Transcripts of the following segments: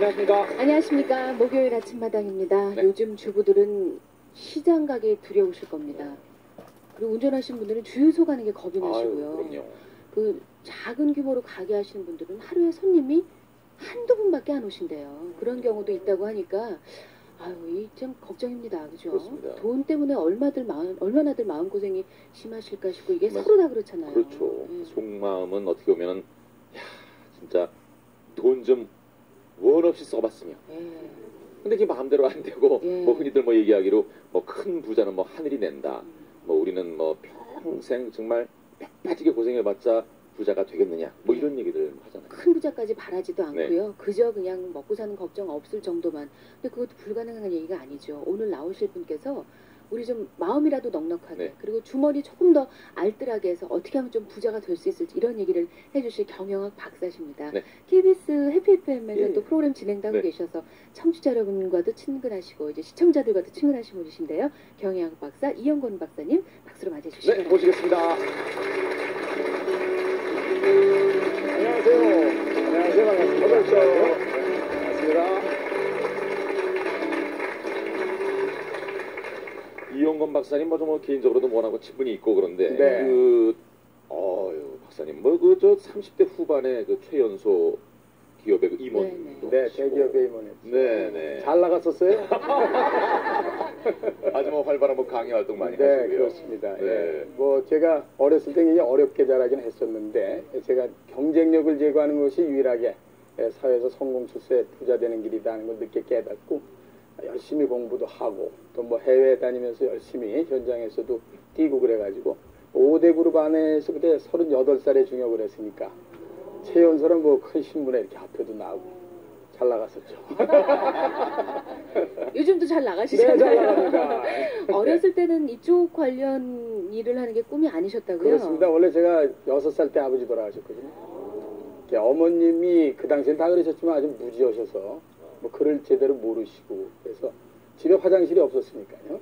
안녕하십니까. 안녕하십니까. 목요일 아침마당입니다. 네. 요즘 주부들은 시장 가기 두려우실 겁니다. 그리고 운전하시는 분들은 주유소 가는 게 겁이 나시고요. 그럼요. 그 작은 규모로 가게 하시는 분들은 하루에 손님이 한두 분밖에 안 오신대요. 그런 경우도 있다고 하니까 아유, 이 좀 걱정입니다. 그죠? 그렇습니다. 돈 때문에 얼마나들 마음고생이 심하실까 싶고 이게 맞- 서로 다 그렇잖아요. 그렇죠. 예. 속마음은 어떻게 보면은, 야, 진짜 돈 좀 원 없이 써봤으면. 예. 근데 이게 마음대로 안 되고, 예. 뭐 흔히들 뭐 얘기하기로, 뭐 큰 부자는 뭐 하늘이 낸다. 뭐 우리는 뭐 평생 정말 뼈 빠지게 고생해봤자 부자가 되겠느냐. 뭐 이런 얘기들 하잖아요. 큰 부자까지 바라지도 네. 않고요. 그저 그냥 먹고 사는 걱정 없을 정도만. 근데 그것도 불가능한 얘기가 아니죠. 오늘 나오실 분께서 우리 좀 마음이라도 넉넉하게 네. 그리고 주머니 조금 더 알뜰하게 해서 어떻게 하면 좀 부자가 될 수 있을지 이런 얘기를 해주실 경영학 박사십니다. 네. KBS 해피 FM에서 예. 또 프로그램 진행도 하고 네. 계셔서 청취자 여러분과도 친근하시고 이제 시청자들과도 친근하신 분이신데요. 경영학 박사 이영권 박사님 박수로 맞이해 주시기 네, 바랍니다. 모시겠습니다. 안녕하세요. 안녕하세요. 반갑습니다. 반갑습니다. 이용건 박사님 뭐 개인적으로도 원하고 친분이 있고 그런데 네. 박사님 뭐 그 저 30대 후반에 그 최연소 기업의 그 임원도 네, 하시고. 대기업에 임원했죠. 네네. 잘 나갔었어요? 아주 뭐 활발한 뭐 강의 활동 많이 네, 하시고요. 그렇습니다. 네. 예. 뭐 제가 어렸을 때 굉장히 어렵게 자라긴 했었는데 제가 경쟁력을 제거하는 것이 유일하게 사회에서 성공 출세 부자 되는 길이다는 걸 늦게 깨닫고 열심히 공부도 하고 또 뭐 해외 다니면서 열심히 현장에서도 뛰고 그래가지고 5대 그룹 안에서 그때 38살에 중역을 했으니까 최연소는 뭐 큰 신문에 이렇게 앞에도 나오고 잘 나갔었죠. 요즘도 잘 나가시잖아요. 네, 잘 나갑니다. 어렸을 때는 이쪽 관련 일을 하는 게 꿈이 아니셨다고요? 그렇습니다. 원래 제가 6살 때 아버지 돌아가셨거든요. 어머님이 그 당시엔 다 그러셨지만 아주 무지하셔서 뭐 글을 제대로 모르시고 그래서 집에 화장실이 없었으니까요.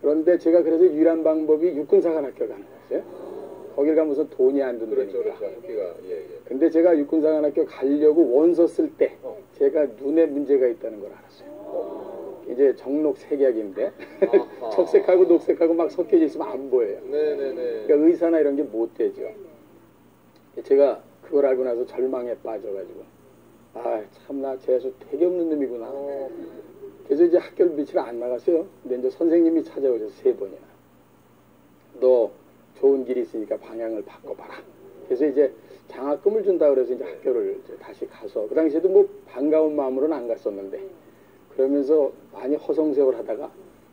그런데 제가 그래서 유일한 방법이 육군사관학교 가는 거였어요. 거길 가면 무슨 돈이 안 든다니까. 학교가 예. 근데 제가 육군사관학교 가려고 원서 쓸 때 제가 눈에 문제가 있다는 걸 알았어요. 이제 정록색약인데 적색하고 녹색하고 막 섞여져 있으면 안 보여요. 네네네. 그러니까 의사나 이런 게 못 되죠. 제가 그걸 알고 나서 절망에 빠져가지고 아 참나 재수 되게 없는 놈이구나. 그래서 이제 학교를 며칠 안 나갔어요. 근데 이제 선생님이 찾아오셔서 3번이나 너 좋은 길이 있으니까 방향을 바꿔봐라. 그래서 이제 장학금을 준다 그래서 이제 학교를 이제 다시 가서 그 당시에도 뭐 반가운 마음으로는 안 갔었는데 그러면서 많이 허송세월 하다가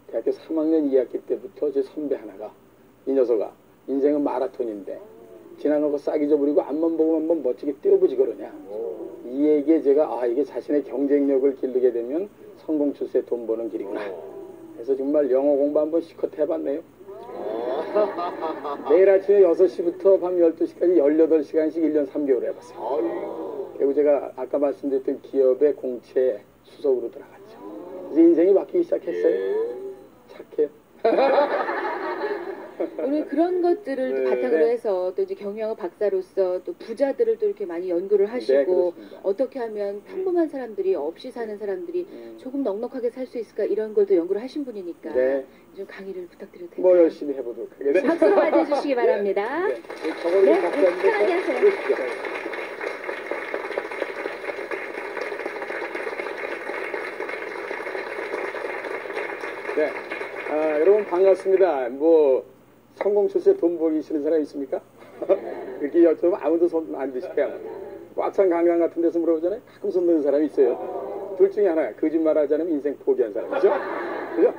대학교 3학년 2학기 때부터 제 선배 하나가 이 녀석아 인생은 마라톤인데 지나간 거 싹 잊어버리고 앞만 보고 한번 멋지게 뛰어보지 그러냐. 이 얘기에 제가 이게 자신의 경쟁력을 기르게 되면 성공 출세 돈 버는 길이구나. 그래서 정말 영어 공부 한번 시컷 해봤네요. 매일 아침에 6시부터 밤 12시까지 18시간씩 1년 3개월 해봤어요. 그리고 제가 아까 말씀드렸던 기업의 공채 수석으로 들어갔죠. 그래서 인생이 바뀌기 시작했어요. 착해요. 오늘 그런 것들을 네, 바탕으로 네. 해서 또 이제 경영학 박사로서 또 부자들을 또 이렇게 많이 연구를 네, 하시고 그렇습니다. 어떻게 하면 평범한 사람들이 없이 사는 사람들이 조금 넉넉하게 살 수 있을까 이런 걸 또 연구를 하신 분이니까 네. 좀 강의를 부탁드려도 될까요? 뭐 열심히 해보도록 하겠습니다. 박수로 맞이해 주시기 바랍니다. 네. 저걸 네, 박사님들 편하게 하세요. 그러시죠. 네, 여러분 반갑습니다. 뭐 성공 출세 돈 벌기 싫은 사람 있습니까? 이렇게 여쭤보면 아무도 손 안 드실 거야. 꽉찬 강당 같은 데서 물어보잖아요. 가끔 손 드는 사람이 있어요. 둘 중에 하나야. 거짓말하지 않으면 인생 포기한 사람이죠. 그죠?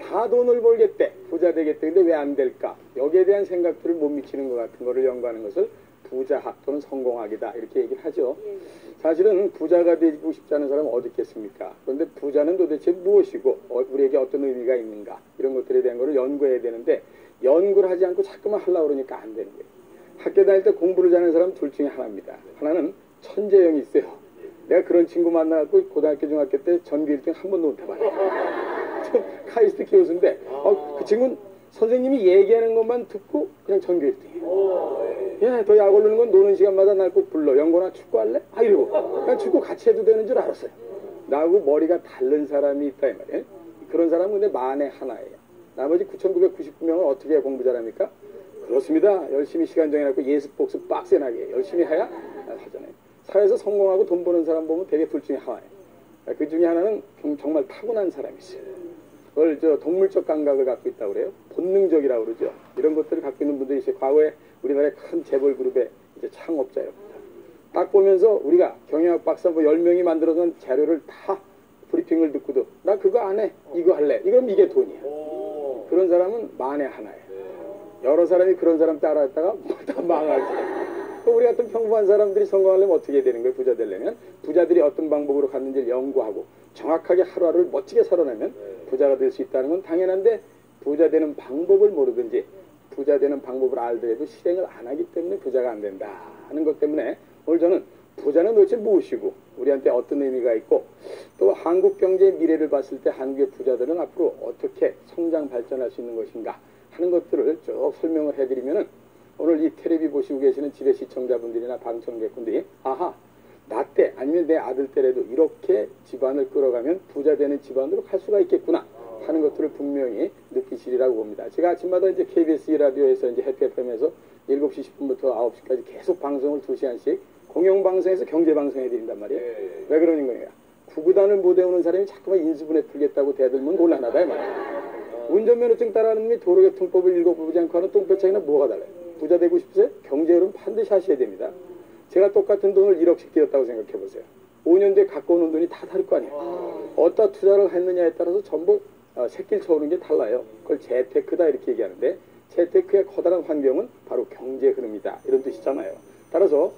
다 돈을 벌겠대. 부자 되겠대. 근데 왜 안 될까? 여기에 대한 생각들을 못 미치는 것 같은 거를 연구하는 것을 부자학 또는 성공학이다. 이렇게 얘기를 하죠. 사실은 부자가 되고 싶지 않은 사람은 어디 있겠습니까? 그런데 부자는 도대체 무엇이고 우리에게 어떤 의미가 있는가? 이런 것들에 대한 거를 연구해야 되는데 연구를 하지 않고 자꾸만 하려고 그러니까 안 되는 거예요. 학교 다닐 때 공부를 잘하는 사람은 둘 중에 하나입니다. 하나는 천재형이 있어요. 내가 그런 친구 만나갖고 고등학교 중학교 때 전교 1등 한 번도 못 해봐요. 카이스트 교수인데 그 친구는 선생님이 얘기하는 것만 듣고 그냥 전교 1등이에요. 예, 너 약 오르는 건 노는 시간마다 날 꼭 불러. 연고나 축구할래? 아, 이러고. 난 축구 같이 해도 되는 줄 알았어요. 나하고 머리가 다른 사람이 있다, 이 말이에요. 그런 사람은 근데 만에 하나예요. 나머지 9,999명은 어떻게 공부 잘합니까? 그렇습니다. 열심히 시간 정해놓고 예습, 복습 빡세나게 열심히 해야 하잖아요. 사회에서 성공하고 돈 버는 사람 보면 되게 둘 중에 하나예요. 그 중에 하나는 정말 타고난 사람이 있어요. 그걸 동물적 감각을 갖고 있다고 그래요. 본능적이라고 그러죠. 이런 것들을 갖고 있는 분들이 있어요. 과거에 우리나라의 큰 재벌 그룹의 이제 창업자였습니다. 딱 보면서 우리가 경영학 박사 뭐 10명이 만들어놓은 자료를 다 브리핑을 듣고도 나 그거 안 해. 이거 할래. 이건 이게 돈이야. 그런 사람은 만에 하나예요. 여러 사람이 그런 사람 따라했다가 다 망하지. 우리 같은 평범한 사람들이 성공하려면 어떻게 해야 되는 거예요? 부자 되려면 부자들이 어떤 방법으로 갔는지를 연구하고 정확하게 하루하루를 멋지게 살아내면 부자가 될 수 있다는 건 당연한데 부자 되는 방법을 모르든지 부자 되는 방법을 알더라도 실행을 안 하기 때문에 부자가 안 된다 하는 것 때문에 오늘 저는 부자는 도대체 무엇이고 우리한테 어떤 의미가 있고 또 한국 경제의 미래를 봤을 때 한국의 부자들은 앞으로 어떻게 성장 발전할 수 있는 것인가 하는 것들을 쭉 설명을 해드리면은 오늘 이 텔레비 보시고 계시는 집의 시청자분들이나 방청객분들이 아하 나 때 아니면 내 아들 때라도 이렇게 집안을 끌어가면 부자 되는 집안으로 갈 수가 있겠구나 하는 것들을 분명히 느끼시리라고 봅니다. 제가 아침마다 이제 KBS 라디오에서 이제 해피 FM에서 7시 10분부터 9시까지 계속 방송을 2시간씩 공영방송에서 경제방송 해드린단 말이에요. 왜 그러는 거예요? 구구단을 못 외우는 사람이 자꾸만 인수분해 풀겠다고 대들면 곤란하다 이 말이에요. 운전면허증 따라하는 놈이 도로교통법을 읽어보지 않고 하는 똥배차이나 뭐가 달라요? 부자 되고 싶으세요? 경제여론 반드시 하셔야 됩니다. 제가 똑같은 돈을 1억씩 들였다고 생각해보세요. 5년 뒤에 갖고 오는 돈이 다 다를 거 아니에요. 어디다 투자를 했느냐에 따라서 전부 새끼를 쳐오는 게 달라요. 그걸 재테크다 이렇게 얘기하는데 재테크의 커다란 환경은 바로 경제 흐름이다 이런 뜻이잖아요. 따라서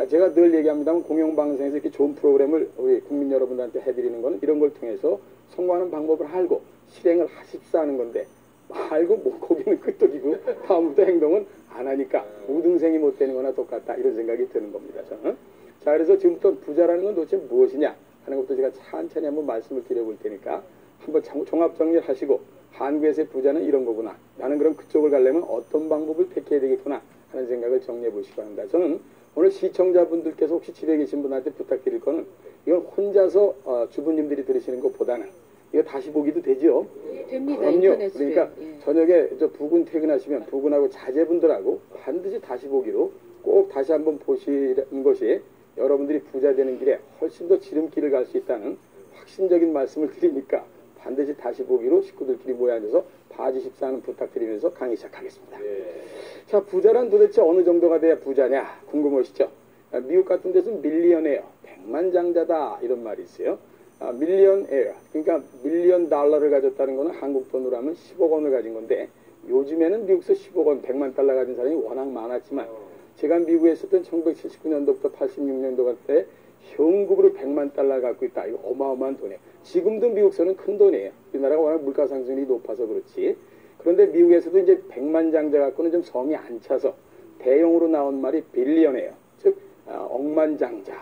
제가 늘 얘기합니다만 공영방송에서 이렇게 좋은 프로그램을 우리 국민 여러분들한테 해드리는 거는 이런 걸 통해서 성공하는 방법을 알고 실행을 하십사 하는 건데 알고 뭐 거기는 끄떡이고 다음부터 행동은 안 하니까 우등생이 못 되는 거나 똑같다 이런 생각이 드는 겁니다. 저는. 자 그래서 지금부터 부자라는 건 도대체 무엇이냐 하는 것도 제가 천천히 한번 말씀을 드려볼 테니까 한번 종합정리를 하시고 한국에서의 부자는 이런 거구나 나는 그럼 그쪽을 가려면 어떤 방법을 택해야 되겠구나 하는 생각을 정리해 보시기 바랍니다. 저는 오늘 시청자분들께서 혹시 집에 계신 분한테 부탁드릴 거는 이건 혼자서 주부님들이 들으시는 것보다는 이거 다시 보기도 되죠? 네, 됩니다. 그럼요. 인터넷으로. 그러니까 예. 저녁에 부근 퇴근하시면 부근하고 자제분들하고 반드시 다시 보기로 꼭 다시 한번 보시는 것이 여러분들이 부자 되는 길에 훨씬 더 지름길을 갈 수 있다는 확신적인 말씀을 드리니까 반드시 다시 보기로 식구들끼리 모여 앉아서 봐주십사 하는 부탁드리면서 강의 시작하겠습니다. 자, 부자란 도대체 어느 정도가 돼야 부자냐 궁금하시죠? 미국 같은 데서는 밀리언에어, 백만장자다 이런 말이 있어요. 밀리언에어, 그러니까 밀리언 달러를 가졌다는 거는 한국 돈으로 하면 10억 원을 가진 건데 요즘에는 미국에서 10억 원, 100만 달러 가진 사람이 워낙 많았지만 제가 미국에 있었던 1979년도부터 86년도 때 현금으로 100만 달러 갖고 있다. 이거 어마어마한 돈이에요. 지금도 미국서는 큰 돈이에요. 우리나라가 워낙 물가 상승이 높아서 그렇지. 그런데 미국에서도 이제 100만 장자 갖고는 좀 성이 안 차서 대용으로 나온 말이 빌리언이에요. 즉 억만장자.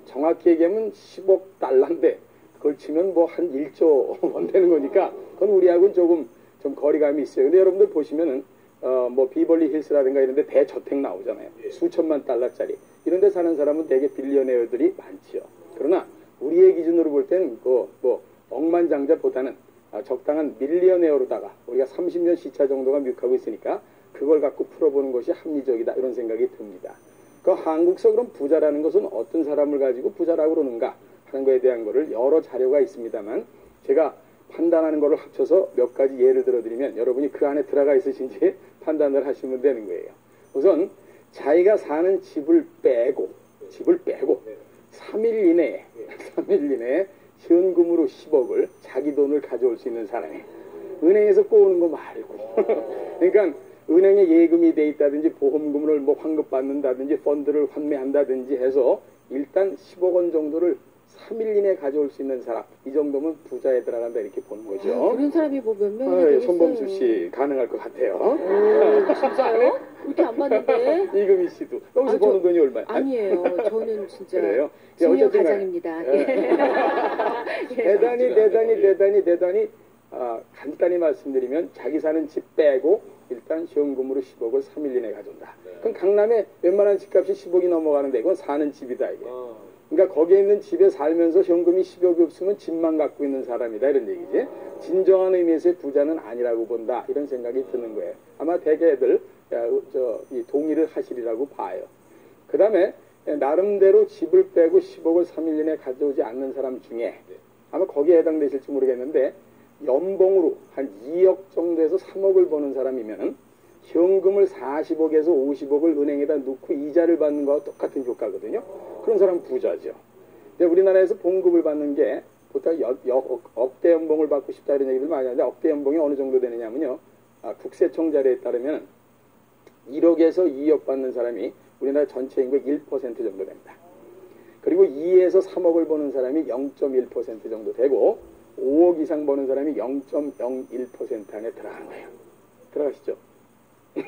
정확히 얘기하면 10억 달러인데 그걸 치면 뭐 한 1조 원 되는 거니까 그건 우리하고는 조금 좀 거리감이 있어요. 근데 여러분들 보시면은 뭐 비벌리 힐스라든가 이런 데 대저택 나오잖아요. 수천만 달러짜리. 이런 데 사는 사람은 되게 빌리언웨어들이 많지요. 그러나 우리의 기준으로 볼 때는 뭐 억만장자보다는 적당한 밀리언웨어로다가 우리가 30년 시차 정도가 미국하고 있으니까 그걸 갖고 풀어보는 것이 합리적이다 이런 생각이 듭니다. 그 한국서 그럼 부자라는 것은 어떤 사람을 가지고 부자라고 그러는가 하는 거에 대한 거를 여러 자료가 있습니다만 제가 판단하는 거를 합쳐서 몇 가지 예를 들어드리면 여러분이 그 안에 들어가 있으신지 판단을 하시면 되는 거예요. 우선 자기가 사는 집을 빼고 3일 이내에 현금으로 10억을 자기 돈을 가져올 수 있는 사람이 은행에서 꼬우는 거 말고 그러니까 은행에 예금이 돼 있다든지 보험금을 뭐 환급받는다든지 펀드를 환매한다든지 해서 일단 10억 원 정도를 3일 이내에 가져올 수 있는 사람 이 정도면 부자에 들어간다 이렇게 보는 거죠. 그런 사람이 뭐 몇 명이나 되겠어요. 손범수 씨 가능할 것 같아요. 오, 진짜요? 그렇게 안 봤는데. 이금희 씨도 여기서 버는 돈이 얼마야? 아니에요. 저는 진짜 그래요? 중요 가장입니다. 대단히 간단히 말씀드리면 자기 사는 집 빼고 일단 현금으로 10억을 3일 이내에 가져온다. 그럼 강남에 웬만한 집값이 10억이 넘어가는데 이건 사는 집이다 이게. 그러니까 거기에 있는 집에 살면서 현금이 10억이 없으면 집만 갖고 있는 사람이다 이런 얘기지. 진정한 의미에서의 부자는 아니라고 본다 이런 생각이 드는 거예요. 아마 대개들 이 동의를 하시리라고 봐요. 그 다음에 나름대로 집을 빼고 10억을 3일 이내에 가져오지 않는 사람 중에 아마 거기에 해당되실지 모르겠는데 연봉으로 한 2억 정도에서 3억을 버는 사람이면은 현금을 40억에서 50억을 은행에다 넣고 이자를 받는 거와 똑같은 효과거든요. 그런 사람은 부자죠. 근데 우리나라에서 봉급을 받는 게 보통 억대 연봉을 받고 싶다 이런 얘기들 많이 하는데 억대 연봉이 어느 정도 되느냐면요. 국세청 자료에 따르면 1억에서 2억 받는 사람이 우리나라 전체 인구의 1% 정도 됩니다. 그리고 2에서 3억을 버는 사람이 0.1% 정도 되고 5억 이상 버는 사람이 0.01% 안에 들어가는 거예요. 들어가시죠?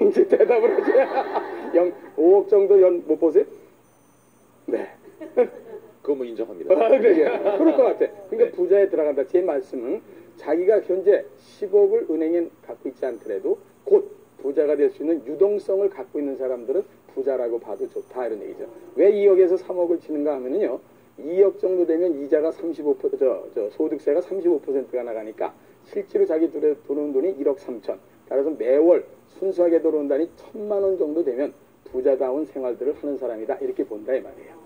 이제 대답을 하세요. 5억 정도 못 보세요? 네. 그거 뭐 인정합니다. 그럴 것 같아. 그러니까 부자에 들어간다. 제 말씀은 자기가 현재 10억을 은행에 갖고 있지 않더라도 곧 부자가 될 수 있는 유동성을 갖고 있는 사람들은 부자라고 봐도 좋다 이런 얘기죠. 왜 2억에서 3억을 치는가 하면은요. 2억 정도 되면 이자가 35% 소득세가 35%가 나가니까 실제로 자기 들에 들어오는 돈이 1억 3천. 따라서 매월 순수하게 들어온다니 1,000만 원 정도 되면 부자다운 생활들을 하는 사람이다 이렇게 본다 이 말이에요.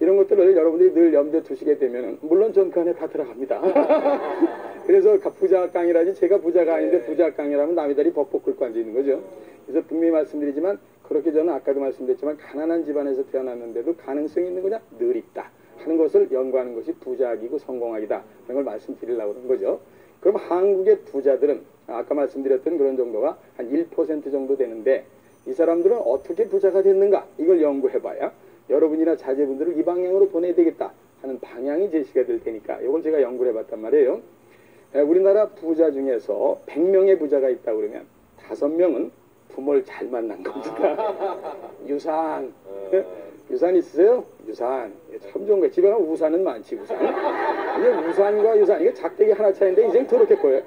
이런 것들을 여러분들이 늘 염두에 두시게 되면 물론 전 그 안에 다 들어갑니다. 그래서 부자강이라지 제가 부자가 아닌데 부자강이라면 남의 다리 벅벅 긁고 앉아 있는 거죠. 그래서 분명히 말씀드리지만 그렇게 저는 아까도 말씀드렸지만 가난한 집안에서 태어났는데도 가능성이 있는 거냐? 늘 있다 하는 것을 연구하는 것이 부자학이고 성공학이다 하는 걸 말씀드리려고 하는 거죠. 그럼 한국의 부자들은 아까 말씀드렸던 그런 정도가 한 1% 정도 되는데 이 사람들은 어떻게 부자가 됐는가 이걸 연구해봐야 여러분이나 자제분들을 이 방향으로 보내야 되겠다 하는 방향이 제시가 될 테니까 이걸 제가 연구를 해봤단 말이에요. 우리나라 부자 중에서 100명의 부자가 있다 그러면 5명은 부모를 잘 만난 겁니다. 유산. 유산 있으세요? 유산. 참 좋은 거예요. 집에 가면 우산은 많지, 우산. 이게 우산과 유산, 이게 작대기 하나 차이인데 인생 더럽게 커요.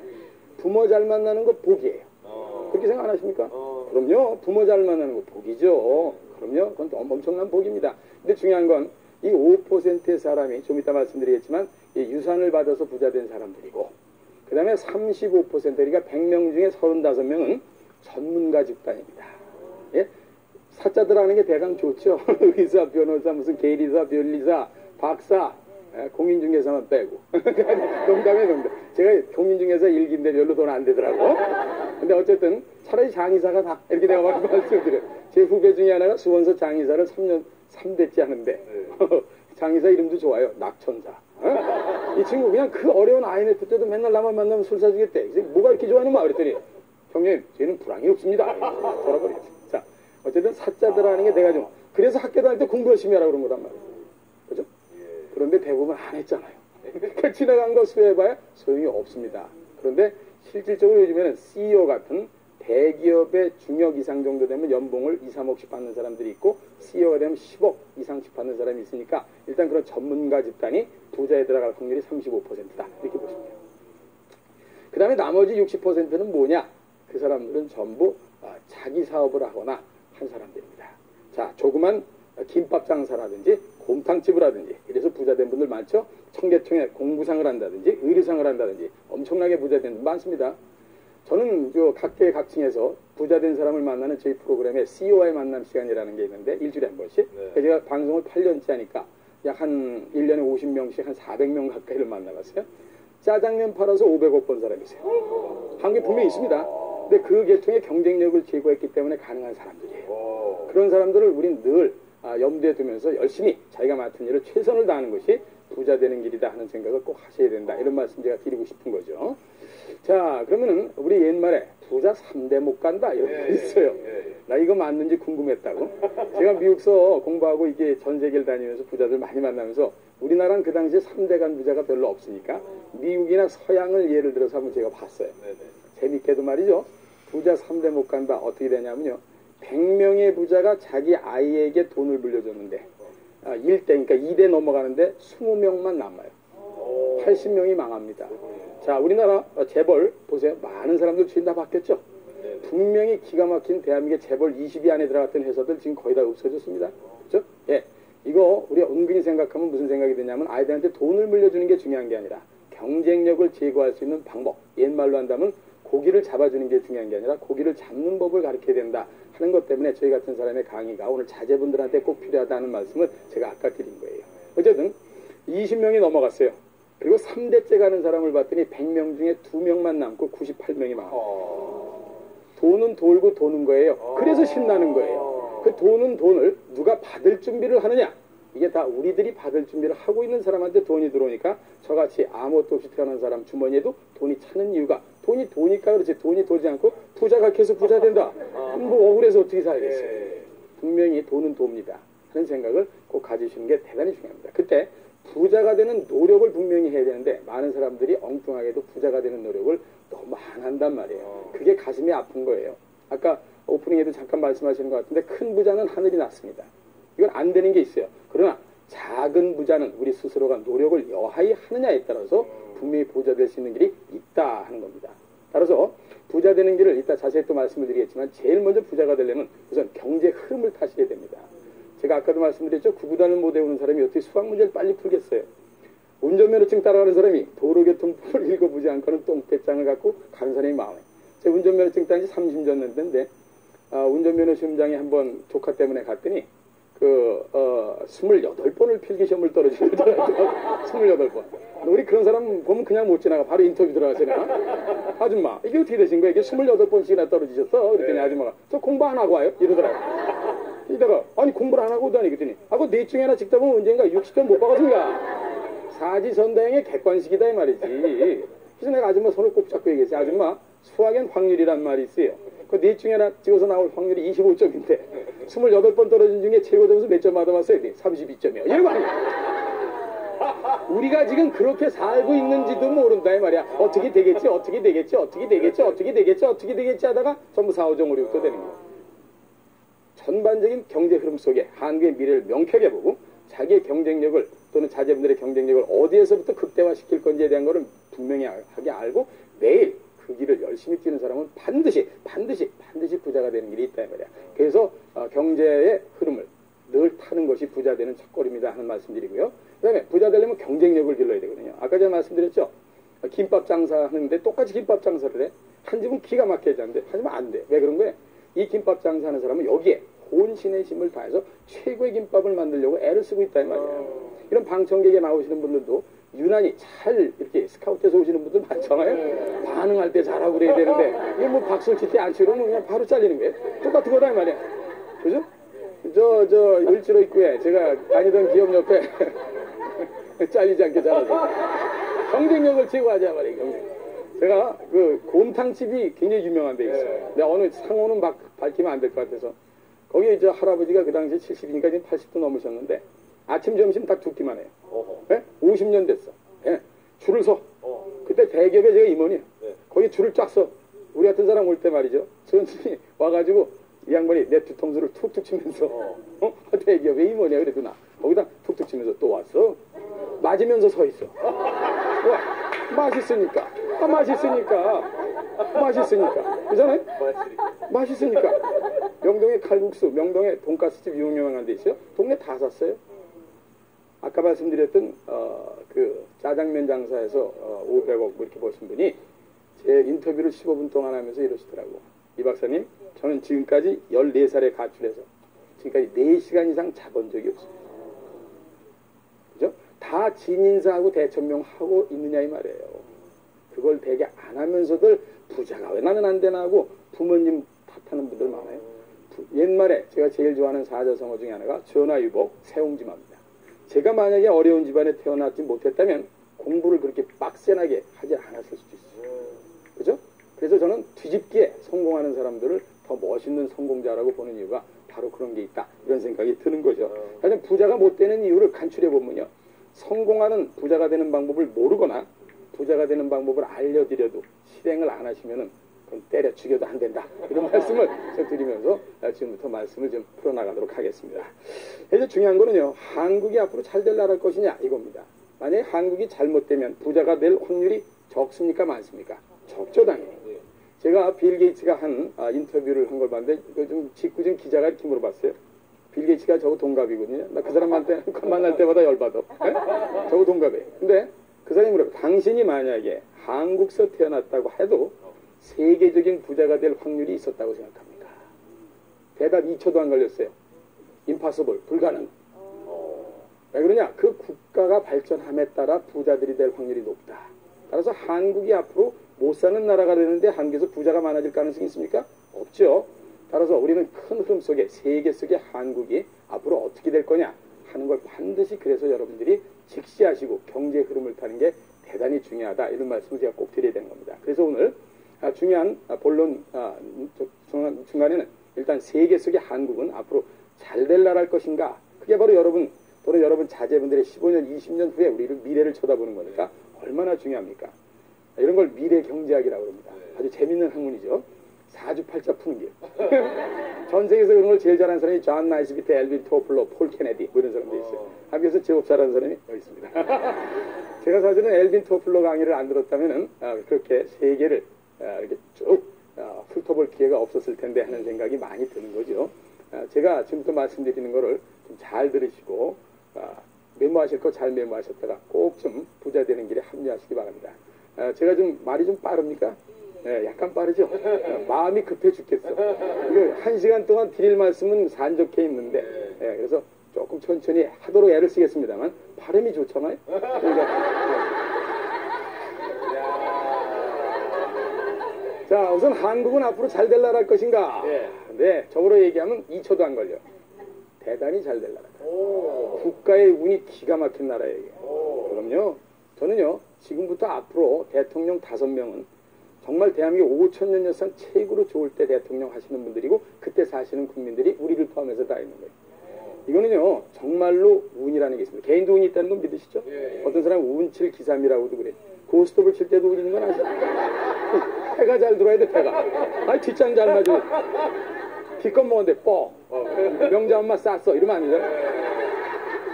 부모 잘 만나는 거 복이에요. 그렇게 생각 안 하십니까? 그럼요. 부모 잘 만나는 거 복이죠. 그럼요. 그건 너무 엄청난 복입니다. 근데 중요한 건 이 5%의 사람이 좀 이따 말씀드리겠지만 이 유산을 받아서 부자 된 사람들이고 그 다음에 35% 그러니까 100명 중에 35명은 전문가 집단입니다. 예? 사자들 하는 게 대강 좋죠. 의사, 변호사, 무슨 계리사, 변리사, 박사, 공인중개사만 빼고. 농담이에요, 농담. 제가 공인중개사 일기인데 별로 돈 안 되더라고. 근데 어쨌든 차라리 장의사가 다 이렇게 내가 말씀드려요. 제 후배 중에 하나가 수원서 장의사를 3대째 하는데 장의사 이름도 좋아요. 낙천사. 이 친구 그냥 그 어려운 아이네 때도 맨날 나만 만나면 술 사주겠대. 뭐가 이렇게 좋아하는 거야? 그랬더니 형님 저희는 불황이 없습니다. 돌아버리겠어. 자 어쨌든 사자들 하는 게 내가 좀 그래서 학교 다닐 때 공부 열심히 하라고 그런 거란 말이에요. 그죠? 그런데 대부분 안 했잖아요. 그 지나간 거 수혜해봐야 소용이 없습니다. 그런데 실질적으로 요즘에는 CEO 같은 대기업의 중역 이상 정도 되면 연봉을 2, 3억씩 받는 사람들이 있고 CEO가 되면 10억 이상씩 받는 사람이 있으니까 일단 그런 전문가 집단이 부자에 들어갈 확률이 35%다. 이렇게 보시면 돼요. 그 다음에 나머지 60%는 뭐냐? 그 사람들은 전부 자기 사업을 하거나 한 사람들입니다. 자, 조그만 김밥 장사라든지 곰탕집을 하든지 이래서 부자된 분들 많죠? 청계통에 공부상을 한다든지 의료상을 한다든지 엄청나게 부자된 분들 많습니다. 저는 각계 각층에서 부자된 사람을 만나는 저희 프로그램에 CEO와의 만남 시간이라는 게 있는데 일주일에 한 번씩 제가 방송을 8년째 하니까 약 한 1년에 50명씩 한 400명 가까이를 만나봤어요. 짜장면 팔아서 500억 번 사람이 있어요. 한국에 분명히 있습니다. 근데 그 계통의 경쟁력을 제고했기 때문에 가능한 사람들이에요. 그런 사람들을 우린 늘 염두에 두면서 열심히 자기가 맡은 일을 최선을 다하는 것이 부자 되는 길이다 하는 생각을 꼭 하셔야 된다. 이런 말씀 제가 드리고 싶은 거죠. 자, 그러면은 우리 옛말에 부자 3대 못 간다 이런 거 있어요. 나 이거 맞는지 궁금했다고. 제가 미국서 공부하고 이게 전 세계를 다니면서 부자들 많이 만나면서 우리나라는 그 당시에 3대 간 부자가 별로 없으니까 미국이나 서양을 예를 들어서 한번 제가 봤어요. 재밌게도 말이죠. 부자 3대 못 간다 어떻게 되냐면요. 100명의 부자가 자기 아이에게 돈을 물려줬는데 1대 그러니까 2대 넘어가는데 20명만 남아요. 80명이 망합니다. 자, 우리나라 재벌 보세요. 많은 사람들 주인 다 바뀌었죠. 분명히 기가 막힌 대한민국의 재벌 20위 안에 들어갔던 회사들 지금 거의 다 없어졌습니다. 그렇죠? 예. 이거 우리가 은근히 생각하면 무슨 생각이 드냐면 아이들한테 돈을 물려주는 게 중요한 게 아니라 경쟁력을 제고할 수 있는 방법. 옛말로 한다면 고기를 잡아주는 게 중요한 게 아니라 고기를 잡는 법을 가르쳐야 된다 하는 것 때문에 저희 같은 사람의 강의가 오늘 자제분들한테 꼭 필요하다는 말씀을 제가 아까 드린 거예요. 어쨌든 20명이 넘어갔어요. 그리고 3대째 가는 사람을 봤더니 100명 중에 2명만 남고 98명이 많아요. 돈은 돌고 도는 거예요. 그래서 신나는 거예요. 그 도는 돈을 누가 받을 준비를 하느냐? 이게 다 우리들이 받을 준비를 하고 있는 사람한테 돈이 들어오니까 저같이 아무것도 없이 태어난 사람 주머니에도 돈이 차는 이유가 돈이 도니까 그렇지 돈이 돌지 않고 부자가 계속 부자 된다. 뭐 억울해서 어떻게 살겠어요. 분명히 돈은 돕니다 하는 생각을 꼭 가지시는 게 대단히 중요합니다. 그때 부자가 되는 노력을 분명히 해야 되는데 많은 사람들이 엉뚱하게도 부자가 되는 노력을 너무 안 한단 말이에요. 그게 가슴이 아픈 거예요. 아까 오프닝에도 잠깐 말씀하시는 것 같은데 큰 부자는 하늘이 낮습니다. 이건 안 되는 게 있어요. 그러나 작은 부자는 우리 스스로가 노력을 여하히 하느냐에 따라서 분명히 부자 될 수 있는 길이 있다 하는 겁니다. 따라서 부자 되는 길을 이따 자세히 또 말씀을 드리겠지만 제일 먼저 부자가 되려면 우선 경제 흐름을 타셔야 됩니다. 제가 아까도 말씀드렸죠. 구구단을 못 외우는 사람이 어떻게 수학 문제를 빨리 풀겠어요. 운전면허증 따라가는 사람이 도로교통법을 읽어보지 않고는 똥배짱을 갖고 가는 사람이 많아요. 제가 운전면허증 딴 지 30년 됐는데 운전면허 시험장에 한번 조카 때문에 갔더니 28번을 필기시험을 떨어지더라고요. 28번. 우리 그런 사람 보면 그냥 못 지나가. 바로 인터뷰 들어가잖아. 아줌마, 이게 어떻게 되신 거예요? 이게 28번씩이나 떨어지셨어? 그랬더니 아줌마가, 저 공부 안 하고 와요? 이러더라고요. 이따가, 아니, 공부를 안 하고 오다니. 그랬더니, 그거 넷 중에 하나 찍다 보면 언젠가 60점 못 받았습니다. 사지선다형의 객관식이다, 이 말이지. 그래서 내가 아줌마 손을 꼭 잡고 얘기했어요. 아줌마, 수학엔 확률이란 말이 있어요. 그 넷 중에 하나 찍어서 나올 확률이 25점인데 28번 떨어진 중에 최고 점수 몇 점 받아봤어요? 32점이요. 이러고 하는 거야. 우리가 지금 그렇게 살고 있는지도 모른다 이 말이야. 어떻게 되겠지 어떻게 되겠지 어떻게 되겠지 어떻게 되겠지 어떻게 되겠지 하다가 전부 4, 5점, 5, 6도 되는 거야. 전반적인 경제 흐름 속에 한국의 미래를 명쾌하게 보고 자기의 경쟁력을 또는 자제분들의 경쟁력을 어디에서부터 극대화시킬 건지에 대한 거를 분명히 하게 알고 매일 그 길을 열심히 뛰는 사람은 반드시 부자가 되는 길이 있다 이 말이야. 그래서 경제의 흐름을 늘 타는 것이 부자 되는 첫걸음이다 하는 말씀드리고요. 그 다음에 부자 되려면 경쟁력을 길러야 되거든요. 아까 제가 말씀드렸죠. 김밥 장사하는데 똑같이 김밥 장사를 해. 한 집은 기가 막혀야지 안 돼. 하지만 안 돼. 왜 그런 거예요? 이 김밥 장사하는 사람은 여기에 혼신의 힘을 다해서 최고의 김밥을 만들려고 애를 쓰고 있다 이 말이에요. 이런 방청객에 나오시는 분들도 유난히 잘 이렇게 스카우트해서 오시는 분들 많잖아요. 반응할 때 잘하고 그래야 되는데 이거 뭐 박수를 칠 때 안 치면 그냥 바로 잘리는 거예요. 똑같은 거다 이 말이야. 그죠? 저 을지로 입구에 제가 다니던 기업 옆에 잘리지 않게 잘하고 경쟁력을 제고하자 말이에요. 제가 그 곰탕집이 굉장히 유명한 데 있어요. 내가 어느 상호는 막 밝히면 안 될 것 같아서 거기 저 할아버지가 그 당시에 70이니까 지금 80도 넘으셨는데 아침 점심 딱 두 끼만 해요. 네? 50년 됐어. 네? 줄을 서. 그때 대기업에 제가 임원이에요. 네. 거기 줄을 쫙 서. 우리 같은 사람 올 때 말이죠. 선생님이 와가지고 이 양반이 내 뒤통수를 툭툭 치면서 대기업에 임원이야. 그래도 나 거기다 툭툭 치면서 또 왔어. 맞으면서 서 있어. 왜? 맛있으니까. 맛있으니까. 그잖아요? 맛있으니까. 명동에 칼국수, 명동에 돈가스집 유명한 데 있어요. 동네 다 샀어요. 아까 말씀드렸던 그 짜장면 장사에서 500억 뭐 이렇게 버신 분이 제 인터뷰를 15분 동안 하면서 이러시더라고. 이 박사님, 저는 지금까지 14살에 가출해서 지금까지 4시간 이상 자본 적이 없어요. 그죠? 다 진인사하고 대천명하고 있느냐 이 말이에요. 그걸 되게 안 하면서들 부자가 왜 나는 안 되나 하고 부모님 탓하는 분들 많아요. 옛말에 제가 제일 좋아하는 사자성어 중에 하나가 전화위복, 세옹지마입니다. 제가 만약에 어려운 집안에 태어나지 못했다면 공부를 그렇게 빡세나게 하지 않았을 수도 있어요. 그죠? 그래서 저는 뒤집기에 성공하는 사람들을 더 멋있는 성공자라고 보는 이유가 바로 그런 게 있다. 이런 생각이 드는 거죠. 하여튼 부자가 못 되는 이유를 간추려 보면요. 성공하는 부자가 되는 방법을 모르거나 부자가 되는 방법을 알려드려도 실행을 안 하시면은 그건 때려 죽여도 안 된다. 이런 말씀을 드리면서 지금부터 말씀을 좀 풀어나가도록 하겠습니다. 그래서 중요한 거는요. 한국이 앞으로 잘 될 나라일 것이냐 이겁니다. 만약에 한국이 잘못되면 부자가 될 확률이 적습니까? 많습니까? 적죠 당연히. 제가 빌 게이츠가 한 인터뷰를 한 걸 봤는데 좀 직구진 기자가 이렇게 물어봤어요. 빌 게이츠가 저거 동갑이거든요. 나 그 사람한테 만날 때마다 열받아. 네? 저거 동갑이에요. 근데 그 사람이 물어요. 당신이 만약에 한국서 태어났다고 해도 세계적인 부자가 될 확률이 있었다고 생각합니까? 대답 2초도 안 걸렸어요. impossible, 불가능. 왜 그러냐? 그 국가가 발전함에 따라 부자들이 될 확률이 높다. 따라서 한국이 앞으로 못 사는 나라가 되는데 한국에서 부자가 많아질 가능성이 있습니까? 없죠. 따라서 우리는 큰 흐름 속에, 세계 속에 한국이 앞으로 어떻게 될 거냐 하는 걸 반드시 그래서 여러분들이 직시하시고 경제 흐름을 타는 게 대단히 중요하다. 이런 말씀을 제가 꼭 드려야 되는 겁니다. 그래서 오늘 중요한 본론 중간에는 일단 세계 속의 한국은 앞으로 잘 될 나라일 것인가. 그게 바로 여러분 또는 여러분 자제분들의 15년, 20년 후에 우리를 미래를 쳐다보는 거니까 얼마나 중요합니까? 이런 걸 미래 경제학이라고 합니다. 아주 재밌는 학문이죠. 사주팔자 푸는 길. 전 세계에서 그런 걸 제일 잘하는 사람이 존 나이스비트, 엘빈 토플러, 폴 케네디 뭐 이런 사람들이 있어요. 한국에서 제법 잘하는 사람이 여기 있습니다. 제가 사실은 엘빈 토플러 강의를 안 들었다면은 그렇게 세계를 이렇게 쭉 훑어볼 기회가 없었을 텐데 하는 생각이 많이 드는 거죠. 제가 지금부터 말씀드리는 거를 좀 잘 들으시고 메모하실 거 잘 메모하셨다가 꼭 좀 부자 되는 길에 합류하시기 바랍니다. 제가 좀 말이 좀 빠릅니까? 네, 약간 빠르죠? 마음이 급해 죽겠어. 이거 1시간 동안 드릴 말씀은 산적해 있는데, 그래서 조금 천천히 하도록 애를 쓰겠습니다만, 발음이 좋잖아요? 자, 우선 한국은 앞으로 잘 될 나라일 것인가? 네, 저거로 얘기하면 2초도 안 걸려. 대단히 잘 될 나라다. 국가의 운이 기가 막힌 나라예요. 그럼요. 저는요, 지금부터 앞으로 대통령 5명은 정말 대한민국 5천년 역사 최고로 좋을 때 대통령 하시는 분들이고 그때 사시는 국민들이 우리를 포함해서 다 있는 거예요. 이거는요 정말로 운이라는 게 있습니다. 개인도 운이 있다는 건 믿으시죠? 어떤 사람은 운칠 기삼이라고도 그래요. 고스톱을 칠 때도 운 있는 건 아시죠? 패가 잘 들어야 돼. 패가. 아니 뒷장 잘 맞아. 기껏 먹었는데 명자 엄마 쌌어 이러면 안 되잖아.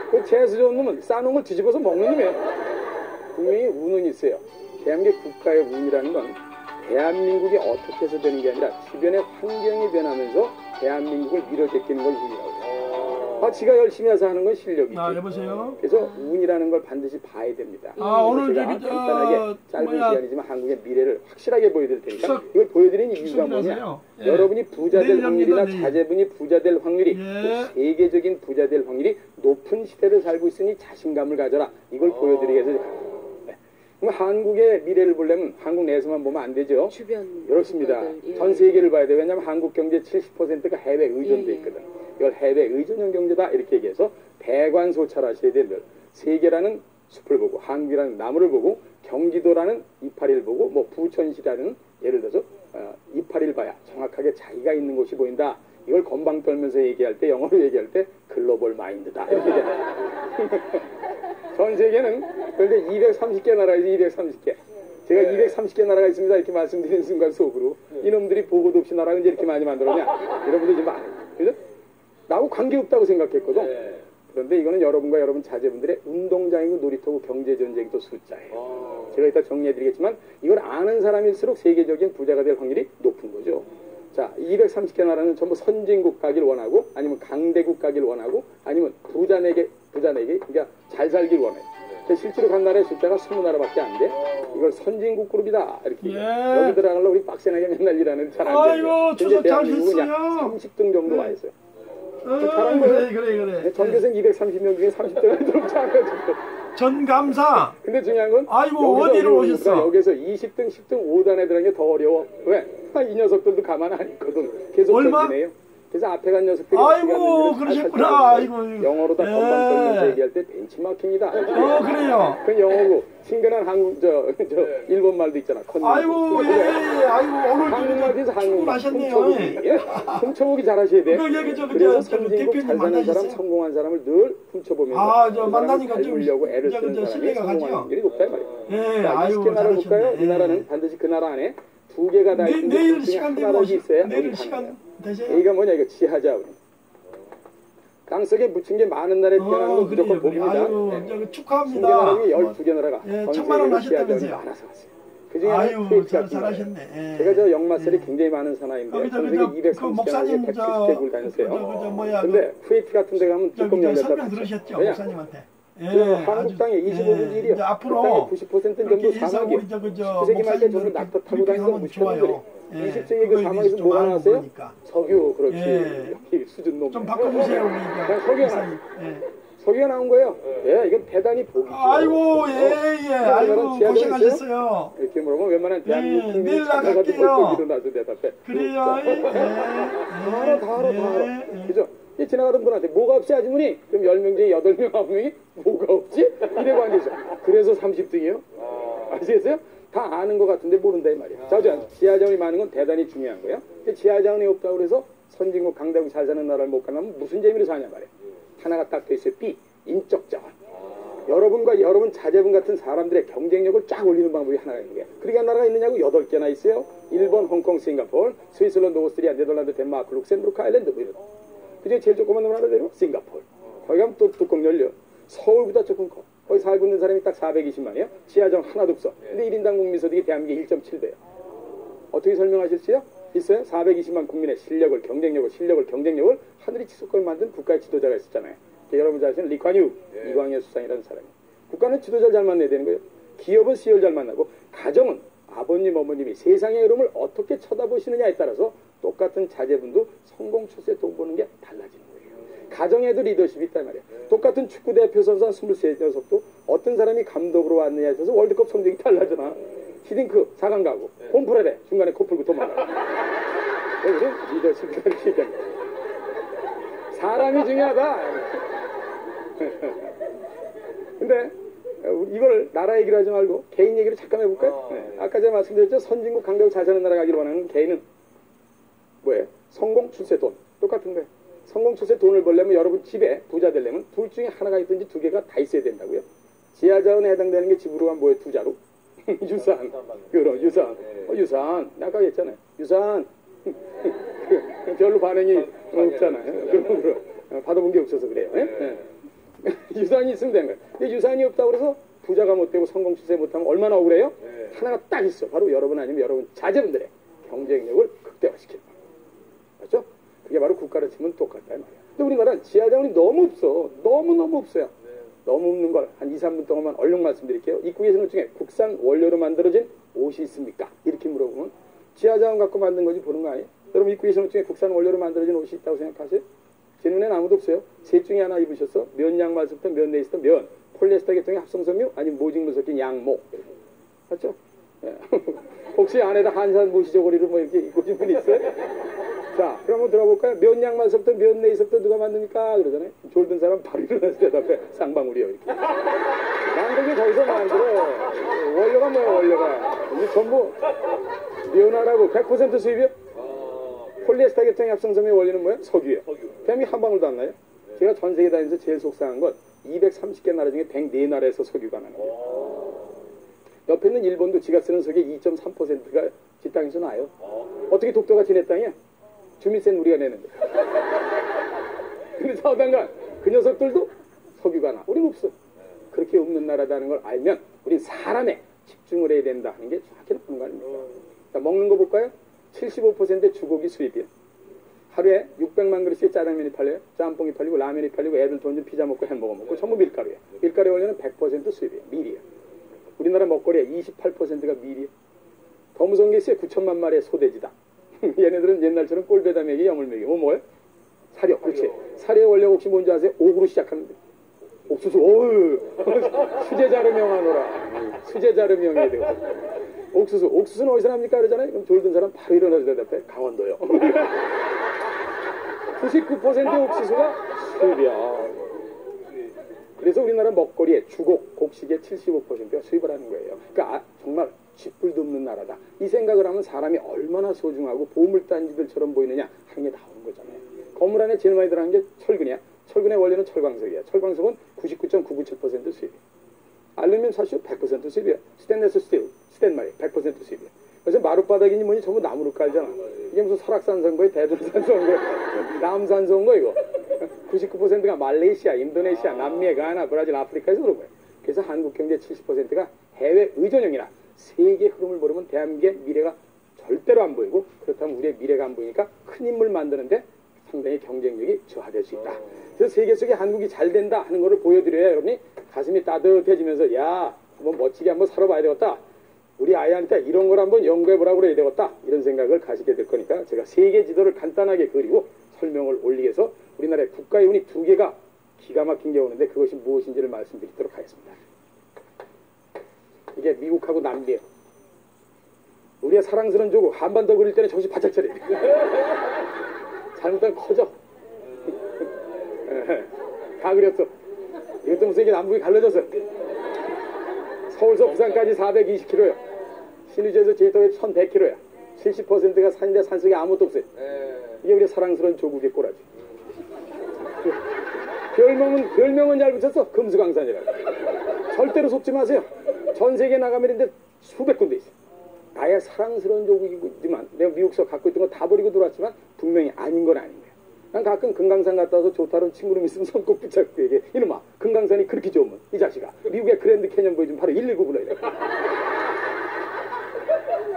그 재수 좋은 놈은 싸놓은 걸 뒤집어서 먹는 놈이에요. 분명히 운은 있어요. 대한민국 국가의 운이라는 건 대한민국이 어떻게 해서 되는 게 아니라 주변의 환경이 변하면서 대한민국을 밀어제끼는 걸 운이라고 해요. 지가 열심히 해서 하는 건 실력이지. 여보세요? 그래서 운이라는 걸 반드시 봐야 됩니다. 오늘 제가 간단하게 짧은 시간이지만 한국의 미래를 확실하게 보여드릴 테니까 이걸 보여드리는 이유가 뭐냐. 여러분이 부자 될 확률이나 자제분이 부자 될 확률이 또 세계적인 부자 될 확률이 높은 시대를 살고 있으니 자신감을 가져라. 이걸 보여드리기 위해서 한국의 미래를 보려면 한국 내에서만 보면 안 되죠. 주변 그렇습니다. 전 세계를 봐야 돼요. 왜냐하면 한국 경제 70%가 해외 의존돼 있거든. 이걸 해외 의존형 경제다 이렇게 얘기해서 대관소찰하셔야 돼요. 세계라는 숲을 보고 한국이라는 나무를 보고 경기도라는 이파리를 보고 뭐 부천시라는 예를 들어서 이파리를 봐야 정확하게 자기가 있는 곳이 보인다. 이걸 건방 떨면서 얘기할 때 영어로 얘기할 때 글로벌 마인드다 이렇게 얘기해요. 전 세계는 그런데 230개 나라에서 230개. 제가 230개 나라가 있습니다 이렇게 말씀드리는 순간 속으로 이놈들이 보고도 없이 나라를 이제 이렇게 많이 만들었냐? 여러분들 지금 안 해요. 그죠? 나하고 관계없다고 생각했거든. 그런데 이거는 여러분과 여러분 자제분들의 운동장이고 놀이터고 경제전쟁도 숫자예요. 제가 이따 정리해드리겠지만 이걸 아는 사람일수록 세계적인 부자가 될 확률이 높은 거죠. 자, 230개 나라는 전부 선진국 가길 원하고 아니면 강대국 가길 원하고 아니면 부자에게 그러니까 잘 살길 원해요. 실제로 간 나라의 숫자가 20나라밖에 안 돼. 이걸 선진국 그룹이다 이렇게 여기 들어가려고 우리 빡세나게 맨날 일하는 잘 안 되죠. 아이고 추석 잘 됐어요. 30등 정도 와 있어요. 잘한 거예요. 그래. 전교생 230명 중에 30등을 들어오지 않거든요. 전감사. 근데 중요한 건 아이고 어디로 오셨어? 여기서 20등, 10등, 5단에 들어가는 게 더 어려워. 왜? 이 녀석들도 가만 안 있거든. 계속 전진해요. 그래서 앞에 간 녀석들이 아이고 그러셨구나. 아이고 영어로 다 건방 떨면서 얘기할 때 벤치마킹이다. 그래요. 그건 영어고 친근한 한국 일본 말도 있잖아. 아이고 아이고 오늘 한국말에서 한국 하셨네요. 훔쳐보기 잘하셔야 돼. 그래서 선진국 대표님 잘 사는 사람, 성공한 사람을 늘 훔쳐보면서 저 만나니까 좀 살려고 애를 쓰는 사람이 성공하는 확률이 높다 이 말이에요. 자, 아이고 20개 나라 볼까요? 이 나라는 반드시 그 나라 안에 2개가 다 있는데 내일 둘 중에 시간 하나라도 있어야 내일 시간 되세요? 여기가 뭐냐 이거 지하자원. 땅속에 묻힌 게 많은 나라에 태어나는 건 무조건 복입니다. 아유, 축하합니다. 신기한 나라가 12개 나라가 전 1000만 원 세계로 지하자원이 하셨다면서요? 많아서 왔어요. 그중에 하나가 아유, 쿠웨이트 잘, 같은 거예요. 잘하셨네. 예. 제가 저 역마살이 예. 굉장히 많은 사나이인데 그 전 세계 그 230개국에 목사님 170개국을 다녔어요. 뭐야 근데 쿠웨이트 같은 데 가면 저기 뚜껑 열렸다 설명 닫혀. 들으셨죠, 왜냐? 목사님한테. 예, 그 한국 땅에 25분의 1이요. 이제 앞으로 그 땅에 90%는 전부 그렇게 해서 사막이에요. 우리 저 19세기 말 때 전부 낙타 타고 다니던 무식한 놈들이. 20세기 그 사막에서 뭐가 나왔어요? 그러니까. 석유, 그렇지. 예. 여기 수준 높네. 좀 바꿔주세요, 우리 그냥 석유가 목사님. 예. 석유가 나온 거예요. 예, 이건 대단히 복이죠. 아이고, 예. 아이고, 지하철 고생하셨어요. 이렇게 물어보면 웬만한 대한민국 국민이 내일 찾아가지고 나갈게요. 벌떡 일어나서 대답해. 그래요, 다 알아. 그죠? 이 지나가던 분한테 뭐가 없지 아주머니? 그럼 10명 중에 8명, 9명이 뭐가 없지? 이래고 앉아있어. 그래서 30등이요? 아시겠어요? 다 아는 것 같은데 모른다 이 말이야. 자, 지하자원이 많은 건 대단히 중요한 거예요. 근데 지하자원이 없다고 그래서 선진국 강대국 잘 사는 나라를 못 가면 무슨 재미로 사냐 말이야. 하나가 딱 돼 있어요. B. 인적 자원. 여러분과 여러분 자제분 같은 사람들의 경쟁력을 쫙 올리는 방법이 하나가 있는 거예요. 그러니까 나라가 있느냐고 8개나 있어요. 일본, 홍콩, 싱가포르, 스위스랜드, 오스트리아, 네덜란드, 덴마크, 룩셈부르크, 아일랜드 뭐 이런. 그중에 제일 조그만 놈 하나 내려 싱가포르. 거기 가면 또 뚜껑 열려. 서울보다 조금 커. 거기 살고 있는 사람이 딱 420만이에요. 지하자원 하나도 없어. 근데 1인당 국민소득이 대한민국의 1.7배예요. 어떻게 설명하실지요? 있어요? 420만 국민의 실력을, 경쟁력을 하늘이 지속권을 만든 국가의 지도자가 있었잖아요. 여러분 잘 아시는 리관유, 이광현 수상이라는 사람이. 국가는 지도자를 잘 만나야 되는 거예요. 기업은 CEO를 잘 만나고, 가정은 아버님, 어머님이 세상의 흐름을 어떻게 쳐다보시느냐에 따라서 똑같은 자제분도 성공 추세에 돈 버는 게 달라지는 거예요. 가정에도 리더십이 있단 말이에요. 똑같은 축구 대표 선수 한 23녀석도 어떤 사람이 감독으로 왔느냐에 따라서 월드컵 성적이 달라잖아. 히딩크 4강 가고 홈프레레 중간에 코 풀고 도망가. 우리 리더십이라는 얘기합니다. 사람이 중요하다. 근데 이걸 나라 얘기를 하지 말고 개인 얘기를 잠깐 해볼까요? 아까 제가 말씀드렸죠. 선진국 강대국 잘 사는 나라 가기를 원하는 개인은 뭐예요? 성공, 출세, 돈. 똑같은 거예요. 성공, 출세, 돈을 벌려면 여러분 집에 부자 되려면 둘 중에 하나가 있든지 두 개가 다 있어야 된다고요. 지하자원에 해당되는 게 집으로 가면 뭐예요? 두 자루? 유산. 그럼 유산. 유산. 아까 했잖아요. 유산. 별로 반응이 없잖아요. 그럼 받아본 게 없어서 그래요. 유산이 있으면 되는 거예요. 근데 유산이 없다고 그래서 부자가 못 되고 성공 추세 못하면 얼마나 억울해요? 하나가 딱 있어. 바로 여러분 아니면 여러분 자제분들의 경쟁력을 극대화시키는 거예요. 맞죠? 그게 바로 국가로 치면 똑같다 말이야. 근데 우리나라는 지하자원이 너무 없어. 너무너무 없어요. 너무 없는 걸 한 2, 3분 동안만 얼른 말씀드릴게요. 입국에서 는 중에 국산 원료로 만들어진 옷이 있습니까? 이렇게 물어보면 지하자원 갖고 만든 거지 보는 거 아니에요? 여러분 입국에서 는 중에 국산 원료로 만들어진 옷이 있다고 생각하세요? 제 눈에는 아무도 없어요. 셋 중에 하나 입으셨어? 면 양말부터 면 레이스부터 면, 폴리에스터 계통의 합성섬유 아니면 모직물 섞인 양모. 맞죠? 예. 혹시 안에다 한산 모시저고리를 뭐 이렇게 입고 오신 분이 있어요? 자, 그럼 한번 들어볼까요? 면 양말부터 면 레이스부터 누가 만듭니까? 그러잖아요. 졸든 사람 바로 일어나서 대답해. 쌍방울이요. 이렇게. 만들기 저기서 만들어. 원료가 뭐야 원료가. 이게 전부 면하라고 100% 수입이요? 폴리에스터 계통의 합성섬유의 원료는 뭐예요? 석유예요. 뱀이 한 방울도 안 나요? 제가 전 세계 다니면서 제일 속상한 건 230개 나라 중에 104나라에서 석유가 나는 거예요. 옆에 있는 일본도 지가 쓰는 석유의 2.3%가 지 땅에서 나요. 어떻게 독도가 지네 땅이야? 주민세는 우리가 내는데. 근데 사우당간 그 녀석들도 석유가 나. 우린 없어. 그렇게 없는 나라다는 걸 알면 우린 사람에 집중을 해야 된다 하는 게 정확히 나오는 거 아닙니까? 자, 먹는 거 볼까요? 75%의 주고기 수입이에요. 하루에 600만 그릇의 짜장면이 팔려요. 짬뽕이 팔리고 라면이 팔리고 애들 돈 좀 피자 먹고 햄버거 먹고 전부 밀가루예요. 밀가루 원료는 100% 수입이에요. 밀이에요. 우리나라 먹거리의 28%가 밀이에요. 더 무서운 게 있어요. 9천만 마리의 소돼지다. 얘네들은 옛날처럼 꼴배다 먹이 영을 먹이. 뭐예요? 사료. 그렇지. 사료의 원료가 혹시 뭔지 아세요? 옥으로 시작하는데. 옥수수. 어우. 수제자료 명하노라. 수제자료 명해야 되고. 옥수수. 옥수수는 어디서 납니까? 그러잖아요. 그럼 졸든 사람 바로 일어나서 대답해. 강원도요. 99%의 옥수수가 수입이야. 그래서 우리나라 먹거리에 주곡, 곡식의 75%가 수입을 하는 거예요. 그러니까 정말 쥐뿔도 없는 나라다. 이 생각을 하면 사람이 얼마나 소중하고 보물단지들처럼 보이느냐 하는 게 나오는 거잖아요. 건물 안에 제일 많이 들어가는 게 철근이야. 철근의 원료는 철광석이야. 철광석은 99.997% 수입이야. 알루미늄 사슈 100% 수입이야. 스테인레스 스틸, 스텐마이 100% 수입이야. 그래서 마룻바닥이니 뭐니 전부 나무로 깔잖아. 이게 무슨 설악산성 거야, 대둔산성 거야, 남산성 거 이거. 99%가 말레이시아, 인도네시아, 남미, 가나, 브라질, 아프리카에서 들어온 거예요. 그래서 한국 경제 70%가 해외 의존형이라 세계 흐름을 모르면 대한민국의 미래가 절대로 안 보이고 그렇다면 우리의 미래가 안 보이니까 큰 인물 만드는데 상당히 경쟁력이 저하될 수 있다. 그래서 세계 속에 한국이 잘 된다 하는 것을 보여드려야 여러분이 가슴이 따뜻해지면서 야 한번 멋지게 한번 살아봐야 되겠다. 우리 아이한테 이런 걸 한번 연구해보라고 그래야 되겠다. 이런 생각을 가지게 될 거니까 제가 세계 지도를 간단하게 그리고 설명을 올리기 위해서 우리나라의 국가유운이 2개가 기가 막힌 게 오는데 그것이 무엇인지를 말씀드리도록 하겠습니다. 이게 미국하고 남미예요. 우리의 사랑스러운 조국 한반도 그릴 때는 정신 바짝 차려. 잘못하면 커져. 다 그렸어. 이것도 무슨 이게 남북이 갈라졌어. 서울서 부산까지 420km요. 신의주에서 제주도에 1100km야. 70%가 산인데 산속에 아무것도 없어요. 이게 우리 사랑스러운 조국의 꼬라지. 별명은 잘 붙였어. 금수강산이라고. 절대로 속지 마세요. 전 세계에 나가면 있는데 수백 군데 있어. 나의 사랑스러운 조국이지만 내가 미국서 갖고 있던 거 다 버리고 들어왔지만 분명히 아닌 건 아닌 거야. 난 가끔 금강산 갔다 와서 좋다는 친구를 있으면 손 꼭 붙잡고 얘기해. 이놈아 금강산이 그렇게 좋으면 이 자식아 미국의 그랜드 캐년 보여주면 바로 119 불러야 돼.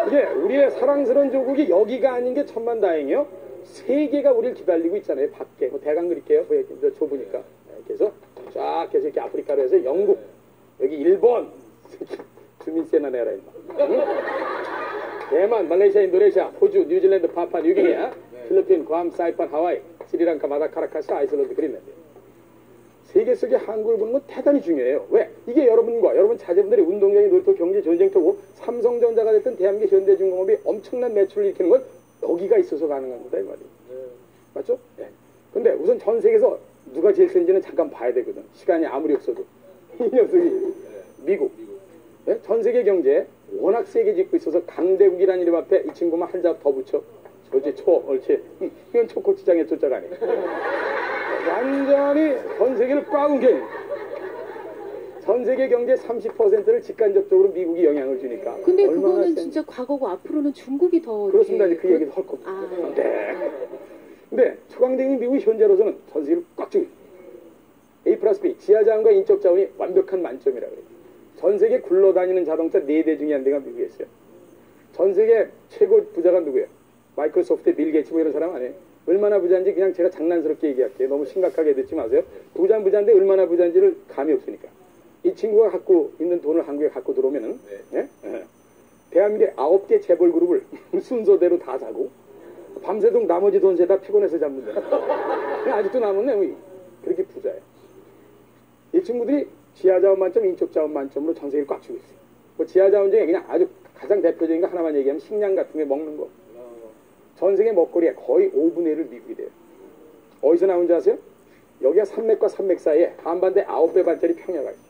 이게 우리의 사랑스러운 조국이 여기가 아닌 게 천만다행이요. 세계가 우리를 기다리고 있잖아요. 밖에 뭐 대강 그릴게요. 저 좁으니까 이렇게 해서 쫙 해서 이렇게 아프리카로 해서 영국 여기 일본 주민세나 내라 임마. 응? 대만, 말레이시아, 인도네시아, 호주, 뉴질랜드, 파푸아 뉴기니아, 필리핀, 괌, 사이판, 하와이, 스리랑카, 마다카라카스, 아이슬란드 그린란드. 세계 속에 한국을 보는 건 대단히 중요해요. 왜? 이게 여러분과 여러분 자제분들의 운동장이 놀이터, 경제, 전쟁터고 삼성전자가 됐든 대한민국 현대중공업이 엄청난 매출을 일으키는 건 여기가 있어서 가능한 거다 이 말이에요. 맞죠? 네. 근데 우선 전 세계에서 누가 제일 센지는 잠깐 봐야 되거든. 시간이 아무리 없어도. 이 녀석이 미국. 네? 전 세계 경제 워낙 세게 짓고 있어서 강대국이라는 이름 앞에 이 친구만 한자 더 붙여. 저지 옳지. 이건 초코치장의 초자가 아니에요. 완전히 전 세계를 꽉 움켜. 전 세계 경제 30%를 직간접적으로 미국이 영향을 주니까. 근데 그거는 진짜 과거고 앞으로는 중국이 더 그렇습니다. 이제 그 얘기도 할 겁니다. 네. 근데 초강대국인 미국이 현재로서는 전 세계를 꽉 쥐고 있어요. A+B 지하자원과 인적자원이 완벽한 만점이라고 해요. 전 세계 굴러다니는 자동차 4대 중에 한 대가 미국에 있어요. 전 세계 최고 부자가 누구예요? 마이크로소프트의 빌 게이츠 뭐 이런 사람 아니에요. 얼마나 부자인지 그냥 제가 장난스럽게 얘기할게요. 너무 심각하게 듣지 마세요. 부자인데 얼마나 부자인지를 감이 없으니까. 이 친구가 갖고 있는 돈을 한국에 갖고 들어오면은 예? 대한민국의 9개 재벌 그룹을 순서대로 다 사고 밤새도록 나머지 돈 세다 피곤해서 잡는다. 아직도 남았네. 그렇게 부자예요. 이 친구들이 지하자원 만점, 인적자원 만점으로 전 세계를 꽉 쥐고 있어요. 뭐 지하자원 중에 그냥 아주 가장 대표적인 거 하나만 얘기하면 식량 같은 게 먹는 거. 전 세계 먹거리의 거의 5분의 1을 미국이 돼요. 어디서 나온 줄 아세요? 여기가 산맥과 산맥 사이에 한반도에 9배 반짜리 평야가 있어요.